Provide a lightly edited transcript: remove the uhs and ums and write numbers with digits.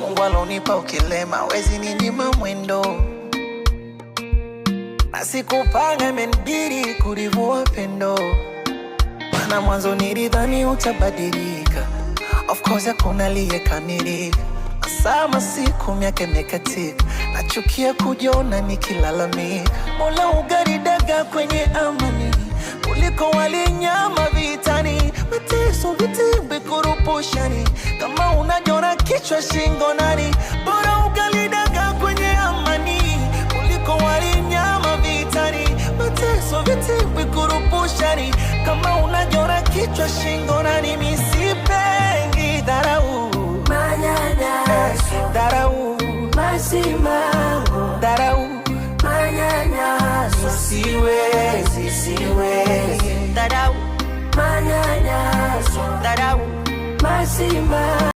Mungu alonipa ukilema wezi ninyima mwendo, na sikupanga imenibidi kulivua pendo, maana mwanzo nilidhani utabadilika. Of course hakuna aliyekamilika, sama siku miaka imekatika, nachukia kujiona nikilalamika. Mola ugaridaga kwenye amani kuliko walinyama vitani, mateso vitimbi kurupushani, kama unajona kichwa shingo nani. Bora ugalidaga kwenye amani kuliko walinyama vitani, mateso vitimbi kurupushani, kama unajona kichwa shingo nani. Misipengi dharau, manyanyaso, dharau, masimango, dharau, manyanyaso, siwezi, dharau, manyanyaso, dharau, masimango.